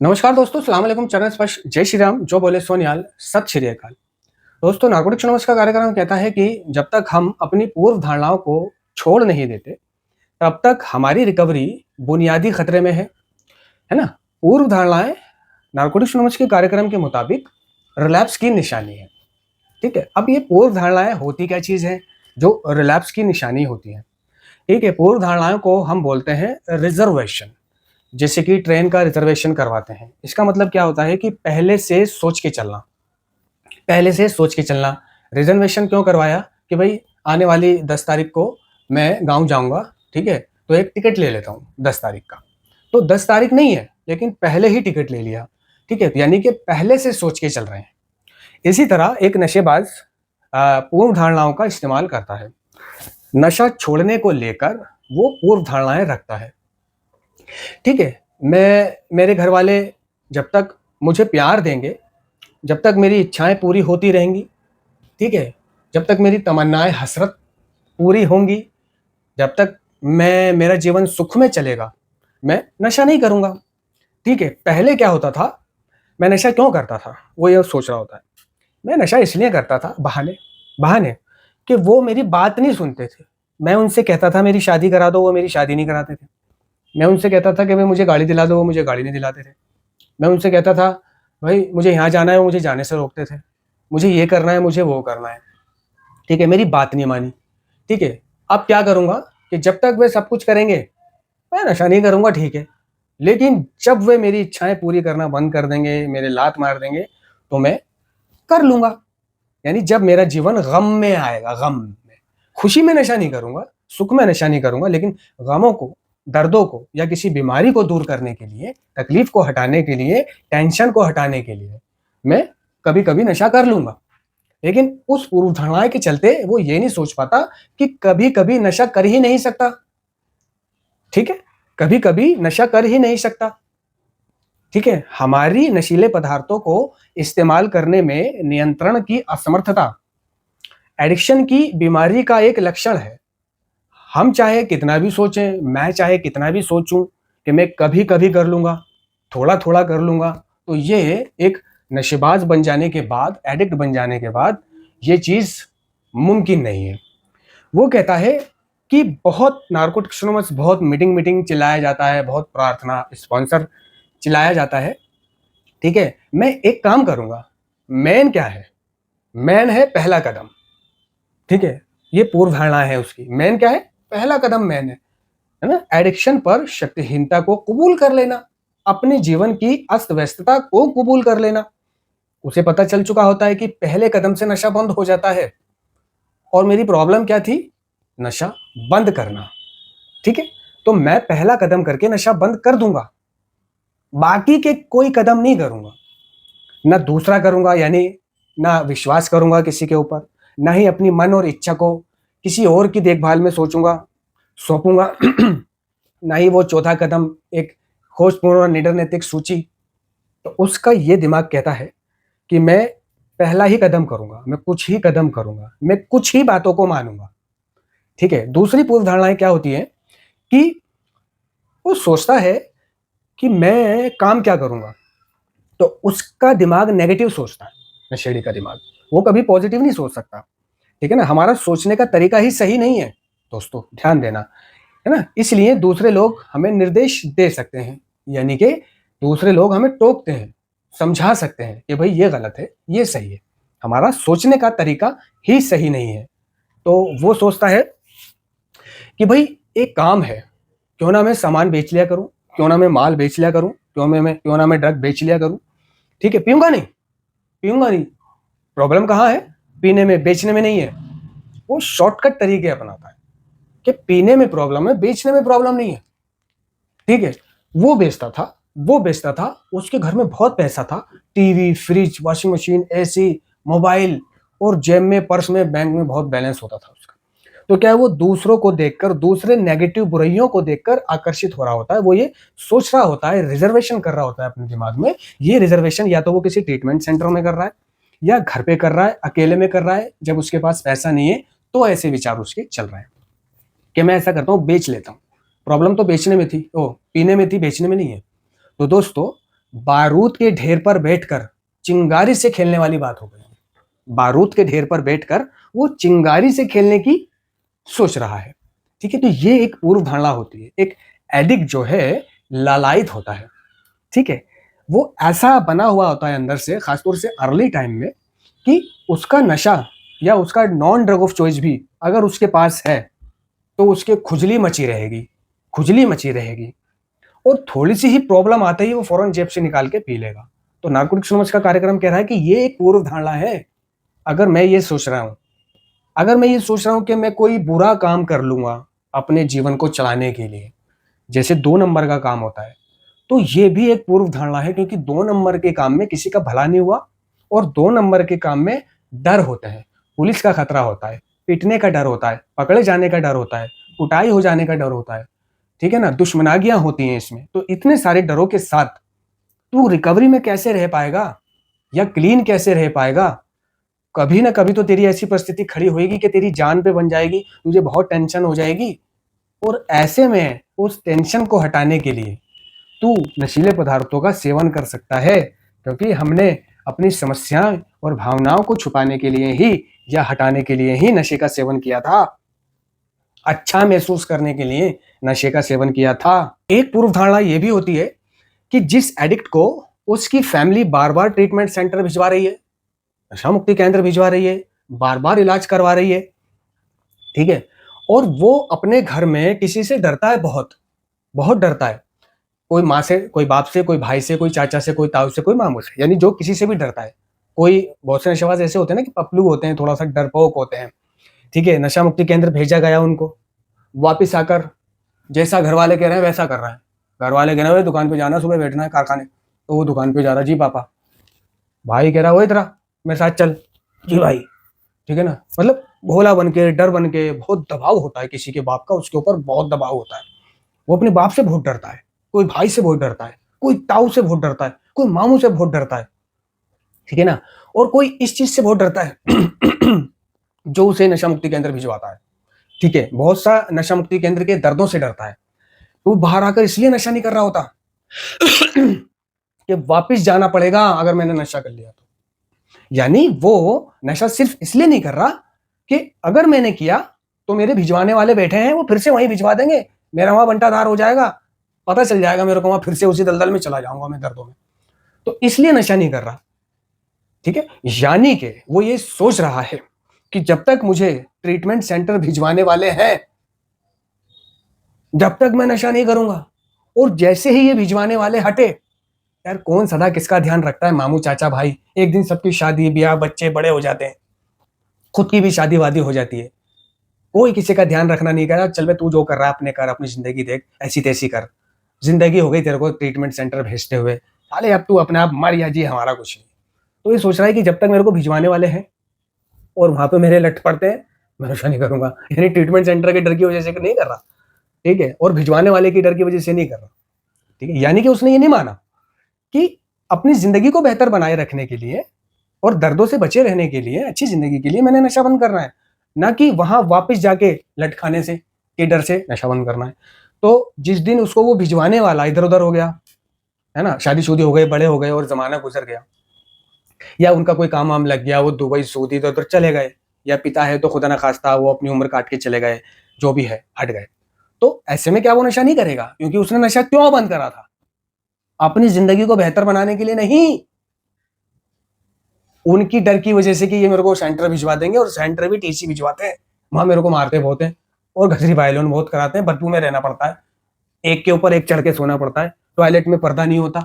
नमस्कार दोस्तों, सलाम अलैकुम, चरण स्पर्श, जय श्री राम, जो बोले सोनिहाल, सत श्री अकाल। दोस्तों, नारकोटिक्स एनोनिमस का कार्यक्रम कहता है कि जब तक हम अपनी पूर्व धारणाओं को छोड़ नहीं देते, तब तक हमारी रिकवरी बुनियादी खतरे में है ना? पूर्व धारणाएं नारकोटिक्स एनोनिमस के कार्यक्रम के मुताबिक रिलैप्स की निशानी है। ठीक है, अब ये पूर्व धारणाएं होती क्या चीज है जो रिलैप्स की निशानी होती है? ठीक है, पूर्व धारणाओं को हम बोलते हैं रिजर्वेशन। जैसे कि ट्रेन का रिजर्वेशन करवाते हैं, इसका मतलब क्या होता है कि पहले से सोच के चलना। रिजर्वेशन क्यों करवाया कि भाई आने वाली 10 तारीख को मैं गांव जाऊंगा, ठीक है, तो एक टिकट ले लेता हूँ 10 तारीख का। तो 10 तारीख नहीं है, लेकिन पहले ही टिकट ले लिया, ठीक है, यानी कि पहले से सोच के चल रहे हैं। इसी तरह एक नशेबाज पूर्व धारणाओं का इस्तेमाल करता है। नशा छोड़ने को लेकर वो पूर्व धारणाएं रखता है। ठीक है, मेरे घर वाले जब तक मुझे प्यार देंगे, जब तक मेरी इच्छाएं पूरी होती रहेंगी, ठीक है, जब तक मेरी तमन्नाएं हसरत पूरी होंगी, जब तक मेरा जीवन सुख में चलेगा, मैं नशा नहीं करूंगा। ठीक है, पहले क्या होता था, मैं नशा क्यों करता था वो ये सोच रहा होता है। मैं नशा इसलिए करता था बहाने बहाने कि वो मेरी बात नहीं सुनते थे। मैं उनसे कहता था मेरी शादी करा दो, वो मेरी शादी नहीं कराते थे। मैं उनसे कहता था कि भाई मुझे गाड़ी दिला दो, वो मुझे गाड़ी नहीं दिलाते थे। मैं उनसे कहता था भाई मुझे यहाँ जाना है, वो मुझे जाने से रोकते थे। मुझे ये करना है, मुझे वो करना है, ठीक है, मेरी बात नहीं मानी। ठीक है, अब क्या करूँगा कि जब तक वे सब कुछ करेंगे, मैं नशा नहीं करूँगा, ठीक है, लेकिन जब वे मेरी इच्छाएं पूरी करना बंद कर देंगे, मेरे लात मार देंगे, तो मैं कर लूँगा। यानी जब मेरा जीवन गम में आएगा, गम में, खुशी में नशा नहीं करूँगा, सुख में नशा नहीं करूँगा, लेकिन गमों को, दर्दों को या किसी बीमारी को दूर करने के लिए, तकलीफ को हटाने के लिए, टेंशन को हटाने के लिए मैं कभी कभी नशा कर लूंगा। लेकिन उस पूर्व धारणा के चलते वो ये नहीं सोच पाता कि कभी कभी नशा कर ही नहीं सकता। ठीक है, कभी कभी नशा कर ही नहीं सकता। ठीक है, हमारी नशीले पदार्थों को इस्तेमाल करने में नियंत्रण की असमर्थता एडिक्शन की बीमारी का एक लक्षण है। हम चाहे कितना भी सोचें, मैं चाहे कितना भी सोचूं कि मैं कभी कभी कर लूंगा, थोड़ा थोड़ा कर लूंगा, तो ये एक नशेबाज बन जाने के बाद, एडिक्ट बन जाने के बाद ये चीज मुमकिन नहीं है। वो कहता है कि बहुत नारकोटिक्स एनोनिमस, बहुत मीटिंग मीटिंग चिल्लाया जाता है, बहुत प्रार्थना स्पॉन्सर चिल्लाया जाता है। ठीक है, मैं एक काम करूंगा। मैन क्या है? मैन है पहला कदम। ठीक है, ये पूर्व धारणा है उसकी। मैन क्या है? पहला कदम मैन है ना? एडिक्शन पर शक्तिहीनता को कबूल कर लेना, अपने जीवन की अस्त व्यस्तता को कबूल कर लेना। उसे पता चल चुका होता है कि पहले कदम से नशा बंद हो जाता है। और मेरी प्रॉब्लम क्या थी? नशा बंद करना। ठीक है, तो मैं पहला कदम करके नशा बंद कर दूंगा, बाकी के कोई कदम नहीं करूंगा। ना दूसरा करूंगा, यानी ना विश्वास करूंगा किसी के ऊपर, ना ही अपनी मन और इच्छा को किसी और की देखभाल में सौंपूंगा ना ही वो चौथा कदम, एक खोजपूर्ण और निडर नैतिक सूची। तो उसका ये दिमाग कहता है कि मैं पहला ही कदम करूंगा, मैं कुछ ही कदम करूंगा, मैं कुछ ही बातों को मानूंगा। ठीक है, दूसरी पूर्व धारणाएं क्या होती है कि वो सोचता है कि मैं काम क्या करूंगा, तो उसका दिमाग नेगेटिव सोचता है। नशेड़ी का दिमाग वो कभी पॉजिटिव नहीं सोच सकता। ठीक है ना? हमारा सोचने का तरीका ही सही नहीं है दोस्तों, ध्यान देना, है ना? इसलिए दूसरे लोग हमें निर्देश दे सकते हैं, यानी कि दूसरे लोग हमें टोकते हैं, समझा सकते हैं कि भाई ये गलत है, ये सही है। हमारा सोचने का तरीका ही सही नहीं है। तो वो सोचता है कि भाई एक काम है, क्यों ना मैं सामान बेच लिया करूं, क्यों ना मैं माल बेच लिया करूं, क्यों ना मैं ड्रग बेच लिया करूं। ठीक है, पीऊंगा नहीं। प्रॉब्लम कहाँ है? पीने में, बेचने में नहीं है। वो शॉर्टकट तरीके अपनाता है कि पीने में प्रॉब्लम है, बेचने में प्रॉब्लम नहीं है। ठीक है, वो बेचता था, उसके घर में बहुत पैसा था, TV, fridge, washing machine, AC, mobile, और जेब में, पर्स में, बैंक में बहुत बैलेंस होता था उसका। तो क्या है, वो दूसरों को देखकर, दूसरे नेगेटिव बुराइयों को देखकर आकर्षित हो रहा होता है। वो ये सोच रहा होता है, रिजर्वेशन कर रहा होता है अपने दिमाग में। ये रिजर्वेशन या तो वो किसी ट्रीटमेंट सेंटर में कर रहा है, या घर पे कर रहा है, अकेले में कर रहा है, जब उसके पास पैसा नहीं है तो ऐसे विचार उसके चल रहे हैं कि मैं ऐसा करता हूँ, बेच लेता हूँ। प्रॉब्लम तो बेचने में थी, ओ पीने में थी, बेचने में नहीं है। तो दोस्तों, बारूद के ढेर पर बैठकर चिंगारी से खेलने वाली बात हो गई। बारूद के ढेर पर बैठकर वो चिंगारी से खेलने की सोच रहा है। ठीक है, तो ये एक पूर्व धारणा होती है। एक एडिक्ट जो है लालायित होता है, ठीक है, वो ऐसा बना हुआ होता है अंदर से, खासतौर से अर्ली टाइम में, कि उसका नशा या उसका नॉन ड्रग ऑफ चॉइस भी अगर उसके पास है तो उसके खुजली मची रहेगी, खुजली मची रहेगी, और थोड़ी सी ही प्रॉब्लम आते ही वो फौरन जेब से निकाल के पी लेगा। तो नारकोटिक्स एनोनिमस का कार्यक्रम कह रहा है कि ये एक पूर्व धारणा है। अगर मैं ये सोच रहा हूं, अगर मैं ये सोच रहा हूं कि मैं कोई बुरा काम कर लूंगा अपने जीवन को चलाने के लिए, जैसे 2 नंबर का काम होता है, तो ये भी एक पूर्व धारणा है, क्योंकि 2 नंबर के काम में किसी का भला नहीं हुआ, और 2 नंबर के काम में डर होते हैं। पुलिस का खतरा होता है, पीटने का डर होता है, पकड़े जाने का डर होता है, कुटाई हो जाने का डर होता है, ठीक है ना, दुश्मनागियां होती हैं इसमें। तो इतने सारे डरों के साथ तू रिकवरी में कैसे रह पाएगा या क्लीन कैसे रह पाएगा? कभी ना कभी तो तेरी ऐसी परिस्थिति खड़ी होगी कि तेरी जान पे बन जाएगी, तुझे बहुत टेंशन हो जाएगी, और ऐसे में उस टेंशन को हटाने के लिए तू नशीले पदार्थों का सेवन कर सकता है, क्योंकि हमने अपनी समस्याएं और भावनाओं को छुपाने के लिए ही या हटाने के लिए ही नशे का सेवन किया था, अच्छा महसूस करने के लिए नशे का सेवन किया था। एक पूर्व धारणा यह भी होती है कि जिस एडिक्ट को उसकी फैमिली बार बार ट्रीटमेंट सेंटर भिजवा रही है, नशा मुक्ति केंद्र भिजवा रही है, बार बार इलाज करवा रही है, ठीक है, और वो अपने घर में किसी से डरता है, बहुत बहुत डरता है, कोई माँ से, कोई बाप से, कोई भाई से, कोई चाचा से, कोई ताऊ से, कोई मामू से, यानी जो किसी से भी डरता है। कोई बहुत से नशेबाज ऐसे होते हैं ना कि पपलू होते हैं, थोड़ा सा डरपोक होते हैं, ठीक है, नशा मुक्ति केंद्र भेजा गया उनको, वापिस आकर जैसा घर वाले कह रहे हैं वैसा कर रहा है। घर वाले कह रहे हैं दुकान पे जाना, सुबह बैठना है कारखाने, तो वो दुकान पे जा रहा, जी पापा। भाई कह रहा वो इधर मेरे साथ चल, जी भाई, ठीक है ना, मतलब भोला बन के, डर बन के, बहुत दबाव होता है किसी के बाप का, उसके ऊपर बहुत दबाव होता है, वो अपने बाप से बहुत डरता है, कोई भाई से बहुत डरता है, कोई ताऊ से बहुत डरता है, कोई मामू से बहुत डरता है, ठीक है ना, और कोई इस चीज से बहुत डरता है जो उसे नशा मुक्ति केंद्र भिजवाता है, ठीक है, बहुत सा नशा मुक्ति केंद्र के दर्दों से डरता है। वो बाहर आकर इसलिए नशा नहीं कर रहा होता कि वापस जाना पड़ेगा अगर मैंने नशा कर लिया तो, यानी वो नशा सिर्फ इसलिए नहीं कर रहा कि अगर मैंने किया तो मेरे भिजवाने वाले बैठे हैं, वो फिर से वहीं भिजवा देंगे, मेरा वहां बंटाधार हो जाएगा, पता चल जाएगा मेरे को, वहां फिर से उसी दलदल में चला जाऊंगा मैं दर्दों में, तो इसलिए नशा नहीं कर रहा, ठीक है। यानी कि वो ये सोच रहा है कि जब तक मुझे ट्रीटमेंट सेंटर भिजवाने वाले हैं, जब तक मैं नशा नहीं करूंगा, और जैसे ही ये भिजवाने वाले हटे, यार कौन सदा किसका ध्यान रखता है, मामू चाचा भाई, एक दिन सबकी शादी ब्याह, बच्चे बड़े हो जाते हैं, खुद की भी शादी वादी हो जाती है, कोई किसी का ध्यान रखना नहीं कर रहा, चल बे तू जो कर रहा है अपने कर, अपनी जिंदगी देख, ऐसी तैसी कर, जिंदगी हो गई तेरे को ट्रीटमेंट सेंटर भेजते हुए, अरे अब तू अपने आप मर या जी, हमारा कुछ नहीं। तो ये सोच रहा है कि जब तक मेरे को भिजवाने वाले हैं और वहां पे मेरे लट पड़ते हैं, मैं नशा नहीं करूंगा, यानी ट्रीटमेंट सेंटर के डर की वजह से नहीं कर रहा, ठीक है, और भिजवाने वाले की डर की वजह से नहीं कर रहा, ठीक है, यानी कि उसने ये नहीं माना कि अपनी जिंदगी को बेहतर बनाए रखने के लिए और दर्दों से बचे रहने के लिए, अच्छी जिंदगी के लिए मैंने नशा बंद करना है, ना कि वहां वापस जाके लट खाने से के डर से नशा बंद करना है। तो जिस दिन उसको वो भिजवाने वाला इधर उधर हो गया, है ना, शादीशुदी हो गए, बड़े हो गए और जमाना गुजर गया, या उनका कोई काम वाम लग गया, वो दुबई सऊदी इधर उधर चले गए, या पिता है तो खुदा ना खास्ता वो अपनी उम्र काट के चले गए, जो भी है हट गए, तो ऐसे में क्या वो नशा नहीं करेगा? क्योंकि उसने नशा क्यों बंद करा था? अपनी जिंदगी को बेहतर बनाने के लिए नहीं, उनकी डर की वजह से कि ये मेरे को सेंटर भिजवा देंगे, और सेंटर भी टीसी भिजवाते हैं, वहां मेरे को मारते बहुत हैं और घसरी वायलोन बहुत कराते हैं, बदबू में रहना पड़ता है, एक के ऊपर एक चढ़ के सोना पड़ता है, टॉयलेट में पर्दा नहीं होता।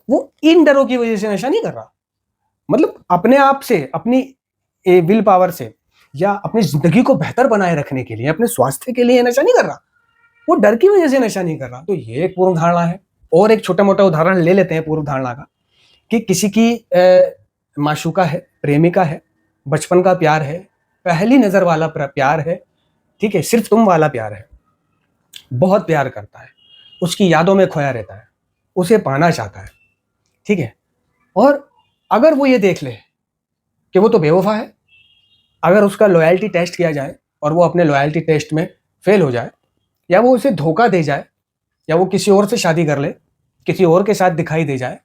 वो इन डरों की वजह से नशा नहीं कर रहा, मतलब अपने आप से, अपनी विल पावर से, या अपनी जिंदगी को बेहतर बनाए रखने के लिए, अपने स्वास्थ्य के लिए नशा नहीं कर रहा, वो डर की वजह से नशा नहीं कर रहा। तो ये एक पूर्व धारणा है। और एक छोटा मोटा उदाहरण ले लेते हैं पूर्व धारणा का, कि किसी की माशूका है, प्रेमिका है, बचपन का प्यार है, पहली नजर वाला प्यार है, ठीक है, सिर्फ तुम वाला प्यार है, बहुत प्यार करता है, उसकी यादों में खोया रहता है, उसे पाना चाहता है, ठीक है, और अगर वो ये देख ले कि वो तो बेवफा है, अगर उसका लॉयल्टी टेस्ट किया जाए और वो अपने लॉयल्टी टेस्ट में फेल हो जाए, या वो उसे धोखा दे जाए, या वो किसी और से शादी कर ले, किसी और के साथ दिखाई दे जाए,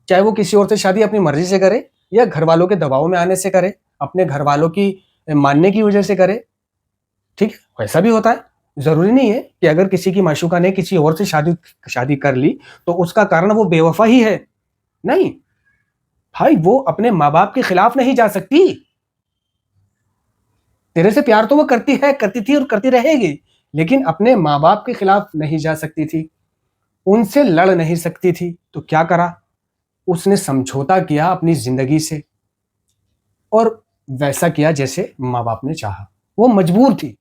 चाहे वो किसी और से शादी अपनी मर्जी से करे या घर वालों के दबाव में आने से करे, अपने घर वालों की मानने की वजह से करे, ठीक है, वैसा भी होता है। जरूरी नहीं है कि अगर किसी की माशूका ने किसी और से शादी कर ली तो उसका कारण वो बेवफा ही है। नहीं भाई, वो अपने माँ बाप के खिलाफ नहीं जा सकती। तेरे से प्यार तो वो करती है, करती थी और करती रहेगी, लेकिन अपने माँ बाप के खिलाफ नहीं जा सकती थी, उनसे लड़ नहीं सकती थी। तो क्या करा, उसने समझौता किया अपनी जिंदगी से और वैसा किया जैसे माँ बाप ने चाहा। वो मजबूर थी।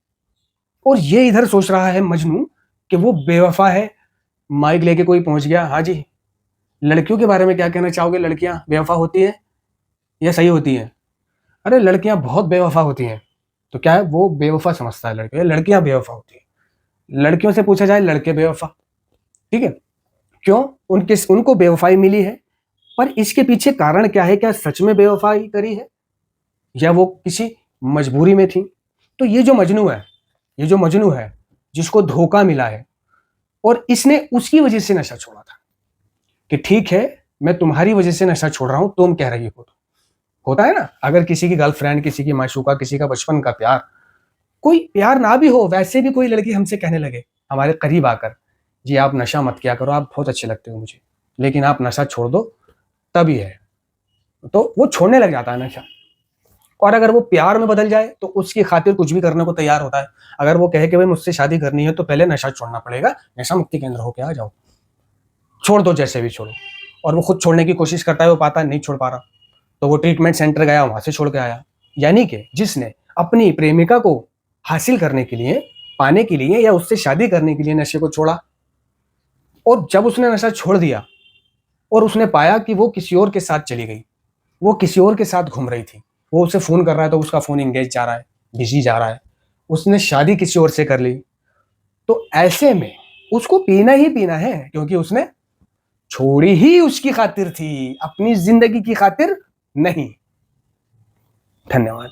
और ये इधर सोच रहा है मजनू कि वो बेवफा है। माइक लेके कोई पहुंच गया, हाँ जी, लड़कियों के बारे में क्या कहना चाहोगे? लड़कियां बेवफा होती है या सही होती है? अरे लड़कियां बहुत बेवफा होती हैं। तो क्या है, वो बेवफा समझता है लड़कियां बेवफा होती है। लड़कियों से पूछा जाए, लड़के बेवफा, ठीक है। क्यों? उनको बेवफाई मिली है, पर इसके पीछे कारण क्या है? क्या सच में बेवफाई करी है या वो किसी मजबूरी में थी? तो ये जो मजनू है जिसको धोखा मिला है और इसने उसकी वजह से नशा छोड़ा था कि ठीक है मैं तुम्हारी वजह से नशा छोड़ रहा हूं, तुम कह रही हो। तो होता है ना, अगर किसी की गर्लफ्रेंड, किसी की माशूका, किसी का बचपन का प्यार, कोई प्यार ना भी हो, वैसे भी कोई लड़की हमसे कहने लगे हमारे करीब आकर, जी आप नशा मत किया करो, आप बहुत अच्छे लगते हो मुझे, लेकिन आप नशा छोड़ दो, तभी है। तो वो छोड़ने लग जाता है नशा। और अगर वो प्यार में बदल जाए तो उसकी खातिर कुछ भी करने को तैयार होता है। अगर वो कहे कि भाई मुझसे शादी करनी है तो पहले नशा छोड़ना पड़ेगा, नशा मुक्ति केंद्र होके आ जाओ, छोड़ दो जैसे भी छोड़ो। और वो खुद छोड़ने की कोशिश करता है, वो पाता नहीं छोड़ पा रहा, तो वो ट्रीटमेंट सेंटर गया, वहां से छोड़ के आया। यानी कि जिसने अपनी प्रेमिका को हासिल करने के लिए, पाने के लिए या उससे शादी करने के लिए नशे को छोड़ा, और जब उसने नशा छोड़ दिया और उसने पाया कि वो किसी और के साथ चली गई, वो किसी और के साथ घूम रही थी, वो उसे फोन कर रहा है तो उसका फोन इंगेज जा रहा है, बिजी जा रहा है, उसने शादी किसी और से कर ली, तो ऐसे में उसको पीना ही पीना है, क्योंकि उसने छोड़ी ही उसकी खातिर थी, अपनी जिंदगी की खातिर नहीं। धन्यवाद।